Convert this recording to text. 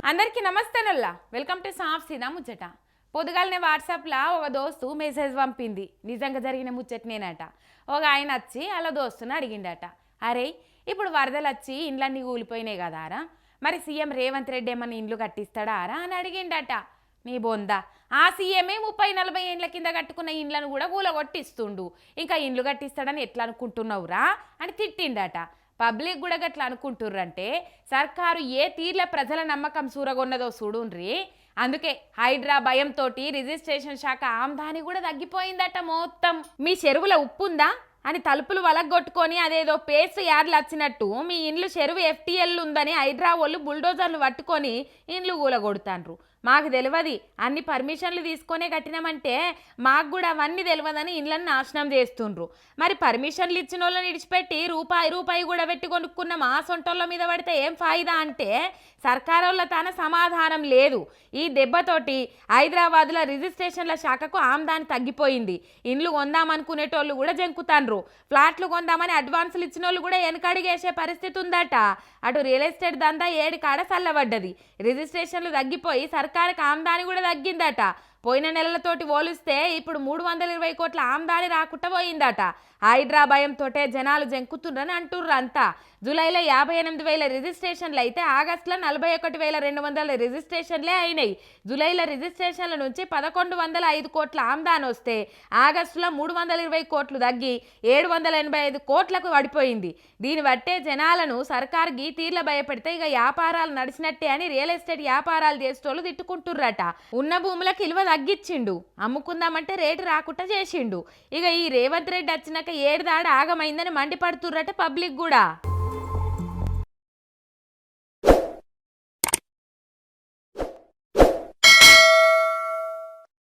అందరికీ నమస్తేనల్లా welcome to సాఫ్ సీదా ముచ్చట. పొద్దుగాలనే వాట్సాప్లో ఒక దోస్తు మెసేజ్ పంపింది. నిజంగా జరిగిన ముచ్చటనేనట. ఒక ఆయన వచ్చి అలా దోస్తుని అడిగిండట, అరే ఇప్పుడు వరదలు వచ్చి ఇండ్లన్నీ కూలిపోయినాయి కదారా, మరి సీఎం రేవంత్ రెడ్డి ఏమన్నా ఇండ్లు కట్టిస్తాడారా అని అడిగిండట. నీ బొందా, ఆ సీఎంఏ 30-40 ఏండ్ల కింద కట్టుకున్న ఇండ్లను కూడా కూలగొట్టిస్తుండు, ఇంకా ఇండ్లు కట్టిస్తాడని ఎట్లా అనుకుంటున్నావురా అని తిట్టిండట. పబ్లిక్ కూడా గట్లా అనుకుంటుర్రంటే సర్కారు ఏ తీర్ల ప్రజల నమ్మకం సూరగొన్నదో చూడుండ్రి. అందుకే హైడ్రా భయంతో రిజిస్ట్రేషన్ శాఖ ఆమ్దాని కూడా తగ్గిపోయిందట. మొత్తం మీ చెరువుల ఉప్పు ఉందా అని తలుపులు వలగొట్టుకొని అదేదో పేస్ట్ యార్లు వచ్చినట్టు మీ ఇండ్లు చెరువు FTL ఉందని హైడ్రా వాళ్ళు బుల్డోజర్లు పట్టుకొని ఇండ్లు కూలగొడుతాండ్రు. మాకు తెలియదు, అన్ని పర్మిషన్లు తీసుకొనే కట్టినామంటే మాకు కూడా అవన్నీ తెలియదని ఇండ్లను నాశనం చేస్తుండ్రు. మరి పర్మిషన్లు ఇచ్చిన వాళ్ళని విడిచిపెట్టి రూపాయి కూడా పెట్టి కొనుక్కున్న మా సొంటోళ్ళ మీద పడితే ఏం ఫాయిదా అంటే సర్కారోళ్ళ తన సమాధానం లేదు. ఈ దెబ్బతోటి హైదరాబాద్లో రిజిస్ట్రేషన్ల శాఖకు ఆమ్దాని తగ్గిపోయింది. ఇండ్లు కొందామనుకునేటోళ్ళు కూడా జంకుతాండ్రు. ఫ్లాట్లు కొందామని అడ్వాన్సులు ఇచ్చిన వాళ్ళు కూడా వెనకడిగేసే పరిస్థితి ఉందట. అటు రియల్ ఎస్టేట్ దందా ఏడు కాడ చల్లబడ్డది. రిజిస్ట్రేషన్లు తగ్గిపోయి సర్కారుకి ఆమ్దాని కూడా తగ్గిందట. పోయిన నెలలతోటి పోలిస్తే ఇప్పుడు 320 కోట్ల ఆమ్దాని రాకుండా పోయిందట. హైడ్రా భయంతో జనాలు జంకుతుండ్రని అంటుర్రు అంతా. జూలైలో 58,000 రిజిస్ట్రేషన్లు అయితే ఆగస్టులో 41,200 రిజిస్ట్రేషన్లే అయినాయి. జూలైలో రిజిస్ట్రేషన్ల నుంచి 1,105 కోట్ల ఆమ్దాని వస్తే ఆగస్టులో 320 కోట్లు తగ్గి 785 కోట్లకు పడిపోయింది. దీన్ని బట్టే జనాలను సర్కారు గీ తీర్ల భయపెడితే ఇక వ్యాపారాలు నడిచినట్టే అని రియల్ ఎస్టేట్ వ్యాపారాలు చేసేటోళ్ళు తిట్టుకుంటుర్రట. ఉన్న భూములకు విలువ తగ్గించిండు, అమ్ముకుందామంటే రేటు రాకుండా చేసిండు. ఇక ఈ రేవంత్ రెడ్డి వచ్చినాక ఏడుదాడ ఆగమైందని మండిపడుతుర్రట పబ్లిక్ కూడా.